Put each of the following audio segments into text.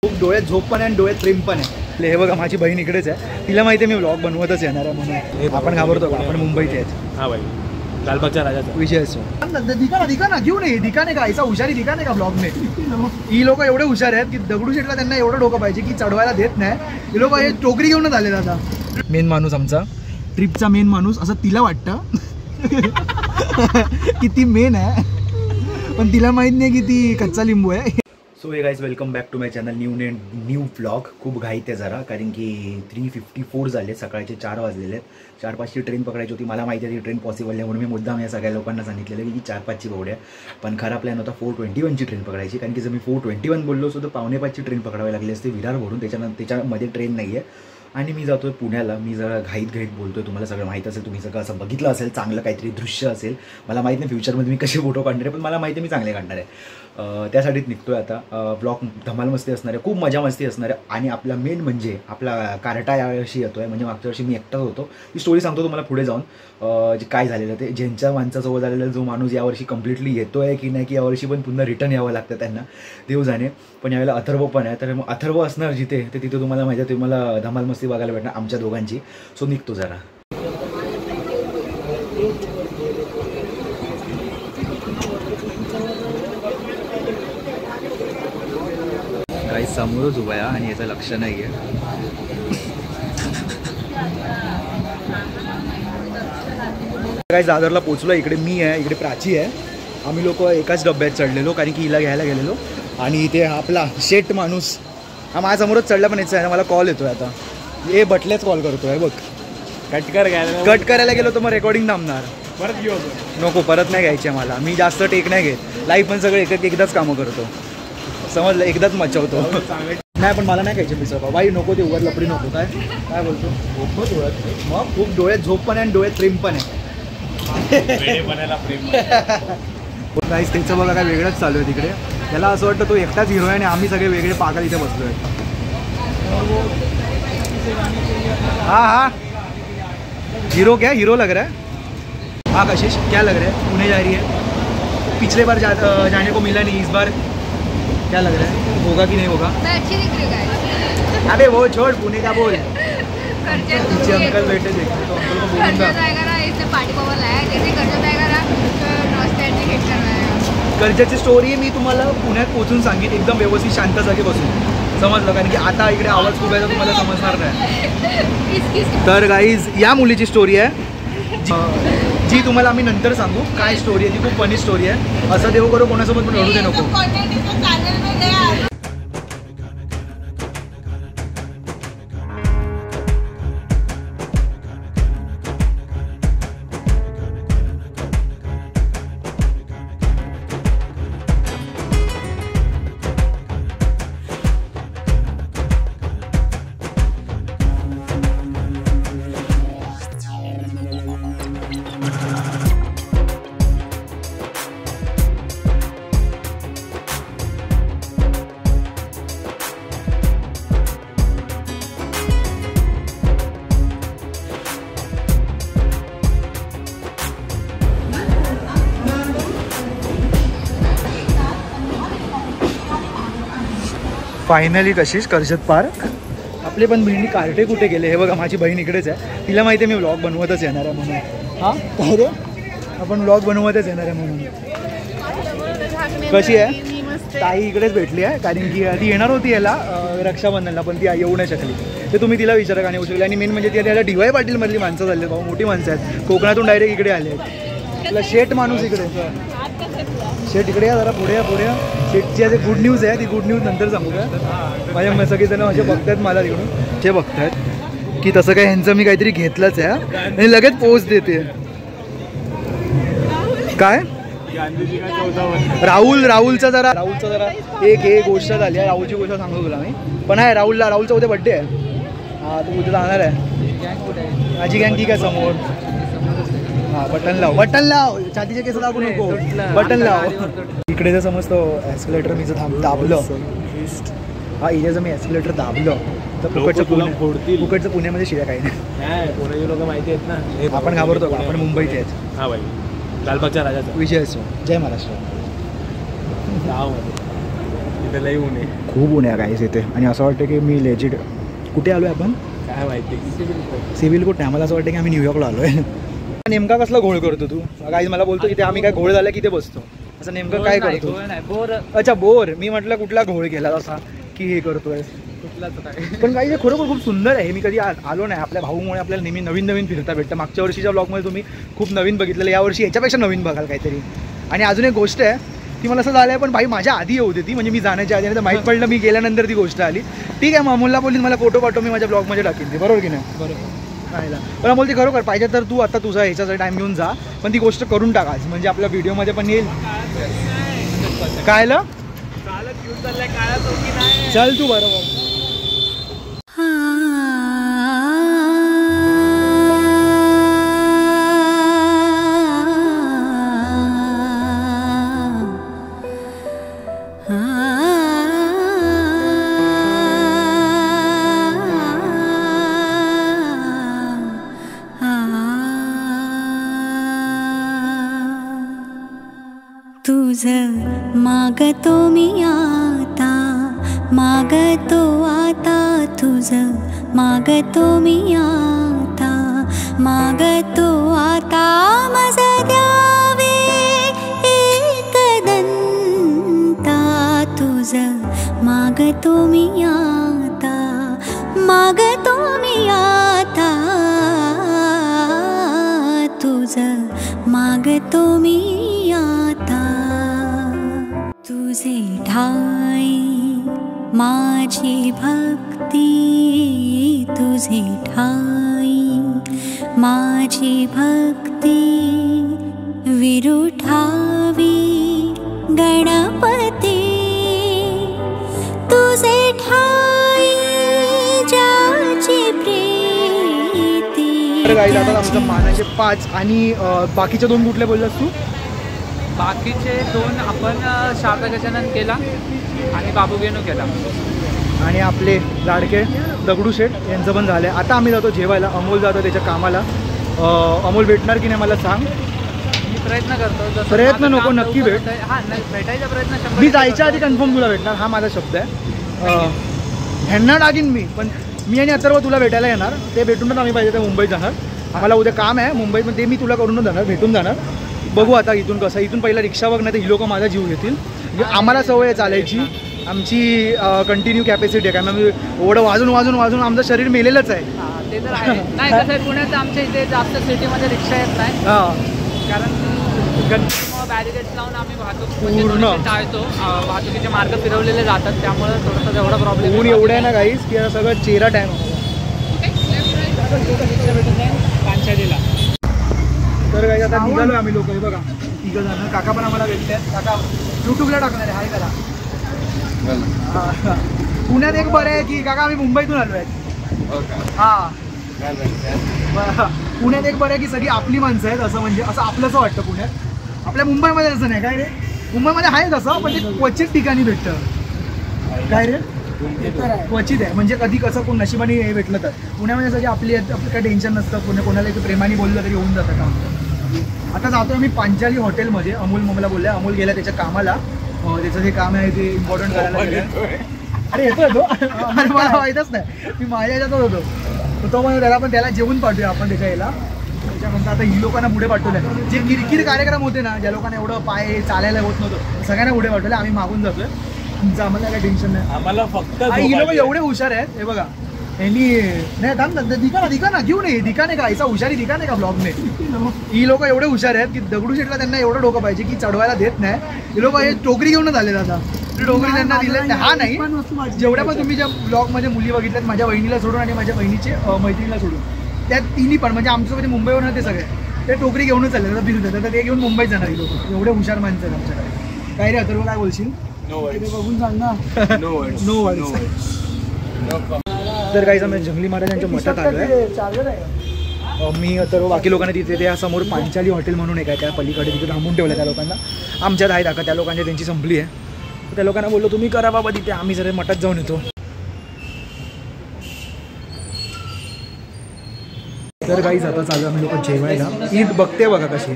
खूप डोळ्यात झोप पण आहे आणि डोळ्यात प्रेम पण आहे. हे बघा माझी बहीण इकडेच आहे, तिला माहिती आहे मी व्लॉग बनवतच येणार आहे म्हणून. आपण घाबरतो का? आपण मुंबईचे आहेत. हां भाई, लालबागच्या राजाचा विषय असो. दिका ना घेऊ नये, दिका नाही का ऐसा हुशारी दिका नाही का ब्लॉग में. ही लोक एवढे हुशार आहेत की दगडूशेठला त्यांना एवढं डोकं पाहिजे की चढवायला देत नाही. ही लोक हे टोकरी घेऊनच आले. आता मेन माणूस आमचा ट्रिपचा मेन माणूस असं तिला वाटतं की ती मेन आहे, पण तिला माहित नाही की ती कच्चा लिंबू आहे. So hey guys, welcome back to my channel. New vlog. खूप घाईत आहे जरा, कारण की 3:54 झाले, सकाळचे 4 वाजलेले आहेत. 4:05ची ट्रेन पकडायची होती. मला माहिती आहे ती ट्रेन पॉसिबल आहे म्हणून मी मुद्दाम या सगळ्या लोकांना सांगितलेलं की 4:05ची बोर्ड आहे. पण खरा प्लॅन होता 4:21ची ट्रेन पकडायची, कारण की जर मी 4:21 बोललो असतो तर 4:45ची ट्रेन पकडावी लागली असते विरारवरून. त्याच्यामध्ये ट्रेन नाही आहे आणि मी जातो आहे पुण्याला. मी जरा घाईत बोलतो आहे, तुम्हाला सगळं माहीत असेल, तुम्ही सगळं असं बघितलं असेल, चांगलं काहीतरी दृश्य असेल. मला माहीत नाही फ्युचरमध्ये मी कसे फोटो काढणार आहे, पण मला माहिती आहे मी चांगले काढणार आहे. त्यासाठीच निघतो आहे आता. ब्लॉग धमाल मस्ती असणार आहे, खूप मजा मस्ती असणार आहे. आणि आपला मेन म्हणजे आपला कार्टा यावर्षी येतो आहे, म्हणजे मागच्या वर्षी मी एकटाच होतो. ही स्टोरी सांगतो तुम्हाला पुढे जाऊन जे काय झालेलं ते. ज्यांच्या माणसासोबत झालेलं जो माणूस यावर्षी कम्प्लिटली येतो आहे की नाही, की यावर्षी पण पुन्हा रिटर्न यावं लागतं त्यांना, देव जाणे. पण यावेळेला अथर्व पण आहे, तर मग अथर्व असणार जिथे ते तिथे तुम्हाला माहिती आहे, तुम्हाला धमाल मस्ती बघायला भेटणार आमच्या दोघांची. सो निघतो जरा. काही समोरच उभा आहे आणि याचं लक्ष नाही आहे. काही दादरला पोचलो. इकडे मी आहे, इकडे प्राची आहे. आम्ही लोक एकाच डब्यात चढलेलो, कारण की हिला घ्यायला गेलेलो. आणि इथे आपला शेट माणूस हा माझ्यासमोरच चढला, पण यायचा आहे ना, मला कॉल येतो आहे आता. हे बटल्याच कॉल करतो आहे बघ. कट करायला गेलो तर मग रेकॉर्डिंग थांबणार. परत घेऊ नको, परत नाही घ्यायची आहे मला. मी जास्त टेक नाही घेत. लाईफ पण सगळं एकदाच कामं करतो, समजलं, एकदाच मचवतो. नाही पण मला नाही खायचे पिझ्झा पाव बाई, नको ते उघड लपडी नको. काय बोलतो? मग खूप डोळ्यात झोप पण आहे आणि डोळ्यात प्रेम पण आहे. गाईस त्याचं बघा काय वेगळंच चालू आहे तिकडे. त्याला असं वाटतं तो एकटाच हिरो आहे आणि आम्ही सगळे वेगळे पागल इथे बसलो आहे. हाँ हीरो क्या हीरो लग रहा है. हाँ कशिश क्या लग रहा है? पुणे जा रही है. पिछले बार जाने को मिला नहीं, इस बार क्या लग रहा है, होगा कि नहीं होगा? मैं अच्छी दिख रही हूँ. अबे वो छोड़, पुणे का बोल. पीछे अंकल बैठे देखते तो अंकल को बोलूँगा. इसने पार्टी पावर लाया, जैसे कर्जत आएगा ना नॉस्टॅल्जिक हिट करवाया. कर्जतची स्टोरी मी तुम्हाला पुण्यात पोहोचून सांगेन, एकदम व्यवस्थित शांत जागी बसून, समजलं, कारण की आता इकडे आवाज खूप आहे तुम्हाला समजणार नाही. तर गाईज या मुलीची स्टोरी आहे जी तुम्हाला आम्ही नंतर सांगू. काय स्टोरी आहे ती, खूप फनी स्टोरी आहे. असं देऊ करू कोणासोबत पण रडू दे नको. फायनली कशीच कर्जत पार्क. आपले पण बहिणी कार्टे कुठे गेले हे बघा. माझी बहीण इकडेच आहे, तिला माहिती आहे मी व्लॉग बनवतच येणार आहे म्हणून. हां काय रे, आपण व्लॉग बनवतच येणार आहे म्हणून. कशी आहे ताई? इकडेच भेटली आहे, कारण की ती येणार होती याला रक्षाबंधनला, पण ती येऊ नाही शकली. ते तुम्ही तिला विचारा का नाही येऊ शकली. आणि मेन म्हणजे ती त्याला DY पाटीलमधली माणसं झाली, भाऊ मोठी माणसं आहेत, कोकणातून डायरेक्ट इकडे आले आहेत. आपला शेट माणूस इकडे. शेट इकडे या जरा, पुढे या. शेटची आज गुड न्यूज आहे, ती गुड न्यूज नंतर सांगू का. माझ्या सगळेजण असे बघतात मला तिकडून, ते बघतात की तसं काय ह्यांचं मी काहीतरी घेतलंच आहे आणि लगेच पोच देते. काय राहुलचा जरा एक गोष्ट झाली आहे. राहुलची गोष्ट सांगतो तुला मी. पण आहे राहुलचा उद्या बड्डे आहे. हां तू उद्या जाणार आहे. माझी गँग ठीक आहे समोर. हां बटन लाव छातीचे केस दाबू नको, बटन लाव. इकडे जर समजतो ॲस्केलेटर मी जर दाबलं, हा इथे जर मी ॲस्केलेटर दाबलं तर फुकटचं पुण्यामध्ये शिव्या काही नाही. पुण्याचे लोक माहिती आहेत ना, आपण घाबरतो का? आपण मुंबईचे आहेत. हां भाई, लालबागच्या राजाचा विषय असो. जय महाराष्ट्र. इथे लई ऊन आहे, खूप ऊन आहे गाईस इथे. आणि असं वाटतं की मी लेजिट कुठे आलो आहे आपण, काय माहिती. सिव्हिल कोर्ट नाही, आम्हाला असं वाटतं की आम्ही न्यूयॉर्कला आलो आहे. नेमका कसला घोळ करतो तू गाईज? मला बोलतो की ते आम्ही काय घोळ झाला की ते बसतो, असं नेमकं काय करतो? बोर. अच्छा बोर. मी म्हटलं कुठला घोळ केला असा की हे करतोय कुठलाच काय. पण काही हे खरोखर खूप सुंदर आहे. मी कधी आलो नाही. आपल्या भाऊमुळे आपल्याला नेहमी नवीन नवीन फिरता भेटतं. मागच्या वर्षीच्या ब्लॉगमध्ये तुम्ही खूप नवीन बघितलेलं, यावर्षी याच्यापेक्षा नवीन बघाल काहीतरी. आणि अजून एक गोष्ट आहे ती मला असं झालं आहे, पण भाई माझ्या आधी येऊ देती, म्हणजे मी जाण्याच्या आधी. आणि तर माहीत पडलं मी गेल्यानंतर ती गोष्ट आली. ठीक आहे, अमोलला बोलली मला फोटो पाठव, मी माझ्या ब्लॉगमध्ये टाकेन ती, बरोबर की नाही? बरोबर. पाहिला पण अमोल ती खरोखर पाहिजे तर तू आता तुझा ह्याच्यासाठी टाईम घेऊन जा, पण ती गोष्ट करून टाका म्हणजे आपल्या व्हिडिओमध्ये पण येईल. कायलं चल तू बरोबर. तुझं मागतो मी आता, मागतो आता, तुझं मागतो मी आता, मागतो आता, माझं द्यावे एक दंता, तुझं मागतो मी आता, मागतो मी आता, तुझं मागतो मी आता. तुझे ठाई माझी भक्ती, तुझे ठाई माझी भक्ती, विरुठावी गणपती, तुझे ठाई ज्याची प्रीती. तर गाईज आता आमचं मानाचे 5 आणि बाकीचे 2 कुठले बोललास तू? बाकीचे 2 आपण शारदा गजानन केला आणि बाबू गेनू केला. आणि आपले लाडके दगडूशेठ यांचं पण झालं आहे. आता आम्ही जातो जेवायला. अमोल जातो त्याच्या कामाला. अमोल भेटणार की नाही मला सांग. मी प्रयत्न करतो. प्रयत्न नको, नक्की भेट. हां, भेटायचा प्रयत्न. मी जायच्या आधी कन्फर्म तुला भेटणार, हा माझा शब्द आहे. ह्यांना टाकीन मी, पण मी आणि अथर्व तुला भेटायला येणार. ते भेटूनच आम्ही पाहिजे तर मुंबईत जाणार. आम्हाला उद्या काम आहे मुंबईत, पण ते मी तुला करूनच जाणार, भेटून जाणार. बघू आता इथून कसं. इथून पहिला रिक्षा बघ, नाही तर ही लोक माझा जीव घेतील. म्हणजे आम्हाला सवय आहे चालायची, आमची कंटिन्यू कॅपॅसिटी आहे. कारण आम्ही एवढं वाजून वाजून वाजून आमचं शरीर मेलेलंच आहे. ते तर आहे. नाही कसं आहे, पुण्यात आमच्या इथे जास्त सिटीमध्ये रिक्षा येत नाही. हां, कारण बॅरिकेड्स लावून आम्ही वाहतूक टाळतो. वाहतुकीचे मार्ग फिरवलेले जातात, त्यामुळे थोडासा एवढा प्रॉब्लेम. ऊन एवढं आहे ना गाईस की सगळं चेहरा टाईम पांचालीला. तर काही आता निघालो आम्ही लोक. हे बघा 3 जण. काका पण आम्हाला भेटले. काका यूट्यूबला टाकणार आहे, हाय करा. पुण्यात एक बरं आहे की काका आम्ही मुंबईतून आलो आहे. हां, पुण्यात एक बरं आहे की सगळी आपली माणसं आहेत. असं म्हणजे असं आपलंसं वाटतं पुण्यात. आपल्या मुंबईमध्ये असं नाही काय रे. मुंबईमध्ये आहे तसं, पण ते क्वचित ठिकाणी भेटतं. काय रे, क्वचित आहे. म्हणजे कधी कसं कोण नशिबाने हे भेटलं तर. पुण्यामध्ये सगळी आपली आहेत, आपलं काही टेन्शन नसतं. कोणाला एक प्रेमाने बोललं तरी होऊन जातं काम. आता जातो आम्ही पांचाली हॉटेलमध्ये. अमोल मला बोलला, अमोल गेला त्याच्या कामाला. त्याचं जे काम आहे ते इम्पॉर्टंट करायला गेलं. अरे येतो तो. अरे मला माहीतच नाही, मी माझ्या याच्यातच होतो. तो म्हणून त्याला पण त्याला जेवून पाठवूया आपण त्याच्या याला. त्याच्यानंतर आता ही लोकांना पुढे पाठवलं. जे किरकिर कार्यक्रम होते ना, ज्या लोकांना एवढं पाय चालायला होत नव्हतं, सगळ्यांना पुढे पाठवलं. आम्ही मागून जातोय. आम्हाला काही टेन्शन नाही. आम्हाला फक्त ही लोक एवढे हुशार आहेत. हे बघा यांनी नाही थांब दिका ना घेऊ नये. दिका नाही का ऐसा हुशारी दिका नाही का ब्लॉगने. ही लोक एवढे हुशार आहेत की दगडूशेठला त्यांना एवढं डोकं पाहिजे की चढवायला देत नाही. हे लोक हे टोकरी घेऊनच आले आता. टोकरी त्यांना दिले. हा नाही, जेवढ्या पण तुम्ही ज्या ब्लॉगमध्ये मुली बघितल्यात, माझ्या बहिणीला सोडून आणि माझ्या बहिणीचे मैत्रिणीला सोडून, त्या तिन्ही पण म्हणजे आमच्यासोबत मुंबईवर ते सगळे ते टोकरी घेऊनच चालले. आता बिल देतात, ते घेऊन मुंबईत जाणार ही लोक. एवढे हुशार माणसं आहेत आमच्याकडे. काय रे अथर्व, काय बोलशील? बघून सांग ना. No words. तर काही समजा जंगली महाराजांच्या मठात आलो आहे मी. तर बाकी लोकांना तिथे त्या समोर पांचाली हॉटेल म्हणून एक आहे, त्या पलीकडे तिथे थांबून ठेवलं त्या लोकांना. आमच्यात आहे दाखवा, त्या लोकांची त्यांची संपली आहे. त्या लोकांना बोललो तुम्ही करा बाबा तिथे, आम्ही जरा मठात जाऊन येतो. तर काही आता चालू आम्ही लोक जेवायला. ईद बघते बघा कशी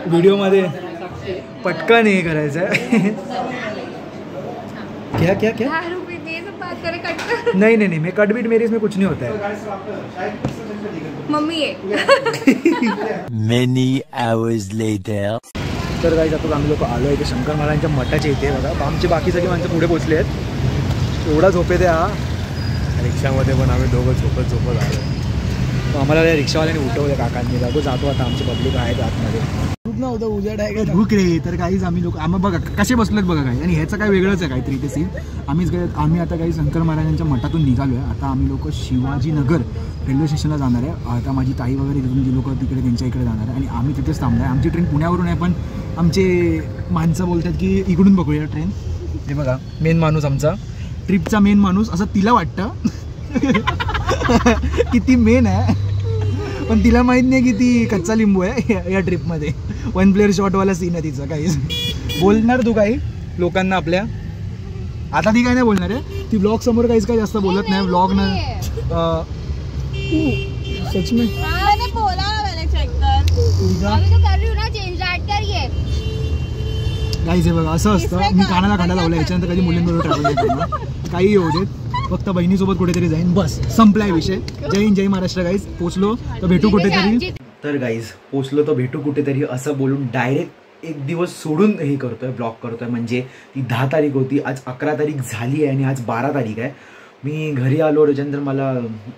व्हिडिओमध्ये पटकन हे करायचं आहे. क्या क्या क्या 10 रुपये दे सब बात करे कट कर। नहीं नहीं नहीं, मैं कट बीट मेरे इसमें कुछ नहीं होता है। मम्मी है। Many hours later. तर गाईज आता आम्ही लोक आलो आहे ते शंकर महाराजांच्या मठाच्या इथे बघा. आमची बाकी सगळी माणसं पुढे पोचली आहेत. एवढा झोपेत आहे हा. रिक्षामध्ये पण आम्ही दोघं झोपत आलो. आम्हाला रिक्षावाल्याने उठवलं काकांनी. बघू जातो आता, आमची पब्लिक आहेत आतमध्ये. खूप नव्हतं उजेड आहे का भूक रे. तर काहीच आम्ही लोक आम्ही बघा कसे बसलोत बघा काही. आणि ह्याचं काय वेगळंच आहे काहीतरी ते सीन. आम्ही आता काही शंकर महाराजांच्या मठातून निघालो आहे. आता आम्ही लोक शिवाजीनगर रेल्वे स्टेशनला जाणार आहे. आता माझी ताई वगैरे तिथून जी लोक तिकडे त्यांच्या इकडे जाणार आहे आणि आम्ही तिथेच थांबणार आहे. आमची ट्रेन पुण्यावरून आहे पण आमचे माणसं बोलतात की इकडून बघूया ट्रेन. हे बघा मेन माणूस आमचा ट्रिपचा मेन माणूस असं तिला वाटतं की ती मेन आहे पण तिला माहीत नाही की ती कच्चा लिंबू आहे या ट्रिपमध्ये. 1 प्लेअर शॉटवाला सीन आहे तिचा. काही बोलणार तू काही लोकांना आपल्या? आता ती काय नाही बोलणार आहे. ती ब्लॉग समोर काहीच काही जास्त बोलत नाही. ब्लॉग ना सच में मैंने बोला ना मैंने चेक कर. अभी तो कर रही हूँ ना चेंज ऐड करिए. काहीच आहे बघा असं असतं. मी कानाला कांदा लावला. याच्यानंतर कधी मुलींबरोबर ट्रॅव्हल नाही करणार. काही येऊ देत. फक्त बहिणीसोबत कुठेतरी जाईन बस. संपलाय विषय. जय हिंद जय महाराष्ट्र गाईज. पोचलो तर भेटू कुठेतरी. तर गाईज पोचलो तर भेटू कुठेतरी असं बोलून डायरेक्ट एक दिवस सोडून हे करतोय ब्लॉग करतोय. म्हणजे ती 10 तारीख होती. आज 11 तारीख झाली आहे आणि आज 12 तारीख आहे. मी घरी आलो त्याच्यानंतर मला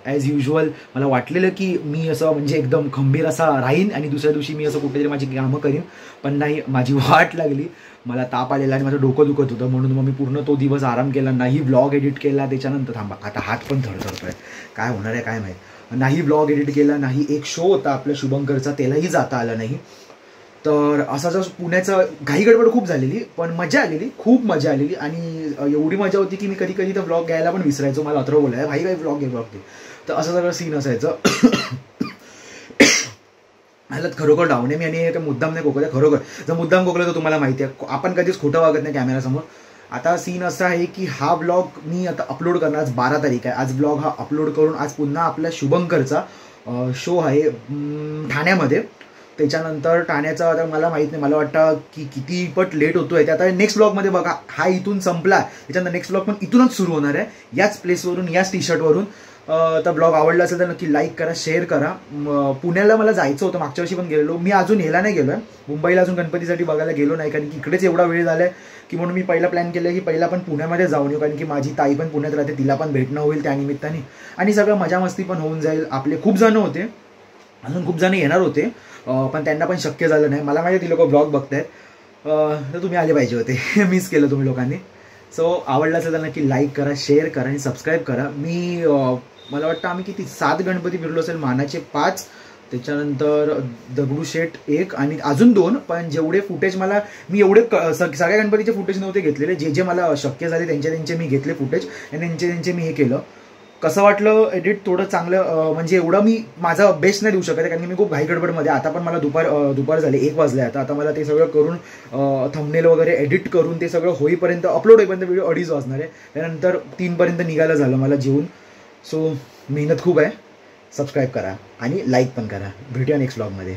ॲज युजल मला वाटलेलं की मी असं म्हणजे एकदम खंबीर असा राहीन आणि दुसऱ्या दिवशी मी असं कुठेतरी माझी कामं करीन. पण नाही, माझी वाट लागली. मला ताप आलेला आणि माझं डोकं दुखत होतं म्हणून मग मी पूर्ण तो दिवस आराम केला. नाही ब्लॉग एडिट केला. त्याच्यानंतर थांबा आता हात पण थरथरतोय. काय होणार आहे काय माहीत. नाही ब्लॉग एडिट केला. नाही एक शो होता आपल्या शुभंकरचा त्यालाही जाता आला नाही. तर असा जो पुण्याचं घाई गडबड खूप झालेली पण मजा आलेली. खूप मजा आलेली आणि एवढी मजा होती की मी कधी कधी तर ब्लॉग घ्यायला पण विसरायचो. मला अथर्व बोलाय भाई काही ब्लॉग घे. तर असं सगळं सीन असायचं. हालत खरोखर डाऊन आहे मी. आणि मुद्दाम नाही खोकलं. खरोखर जर मुद्दाम खोकलं तर तुम्हाला माहिती आहे आपण कधीच खोटं वागत नाही कॅमेरासमोर. आता सीन असा आहे की हा ब्लॉग मी आता अपलोड करणार. आज 12 तारीख आहे. आज ब्लॉग हा अपलोड करून आज पुन्हा आपल्या शुभंकरचा शो आहे ठाण्यामध्ये. त्याच्यानंतर ठाण्याचा आता मला माहीत नाही. मला वाटतं की किती पट लेट होतोय ते आता नेक्स्ट ब्लॉगमध्ये बघा. हा इथून संपला त्याच्यानंतर नेक्स्ट ब्लॉग पण इथूनच सुरू होणार आहे. याच प्लेसवरून याच टी शर्टवरून. तर ब्लॉग आवडला असेल तर नक्की लाईक करा शेअर करा. पुण्याला मला जायचं होतं. मागच्या वर्षी पण गेलेलो मी. अजून ह्याला नाही गेलो आहे. मुंबईला अजून गणपतीसाठी बघायला गेलो नाही कारण की इकडेच एवढा वेळ झाला आहे की म्हणून मी पहिला प्लॅन केलं की पहिला पण पुण्यामध्ये जाऊन येऊ. कारण की माझी ताई पण पुण्यात राहते. तिला पण भेटणं होईल त्यानिमित्ताने आणि सगळं मजा मस्ती पण होऊन जाईल. आपले खूप जण होते. अजून खूप जण येणार होते पण त्यांना पण शक्य झालं नाही. मला माहिती ती लोक ब्लॉग बघतायत तर तुम्ही आले पाहिजे होते. मिस केलं तुम्ही लोकांनी. सो आवडला असेल तर नक्की लाईक करा शेअर करा आणि सबस्क्राईब करा. मी मला वाटतं आम्ही किती 7 गणपती फिरलो असेल. मानाचे 5 त्याच्यानंतर दगडूशेठ 1 आणि अजून 2. पण जेवढे फुटेज मला मी एवढे सगळ्या गणपतीचे फुटेज नव्हते घेतलेले. जे मला शक्य झाले त्यांचे मी घेतले फुटेज आणि त्यांचे मी हे केलं. कसं वाटलं एडिट थोडं चांगलं म्हणजे एवढं मी माझा बेस्ट नाही देऊ शकत कारण की मी खूप घाई गडबडमध्ये. आता पण मला दुपार झाले 1 वाजले. आता मला ते सगळं करून थंबनेल वगैरे एडिट करून ते सगळं होईपर्यंत अपलोड होईपर्यंत व्हिडिओ 2:30 वाजणार आहे. त्यानंतर 3 पर्यंत निघायला झालं मला जेवून. सो मेहनत खूप आहे. सबस्क्राईब करा आणि लाईक पण करा. भेटूया नेक्स्ट ब्लॉगमध्ये.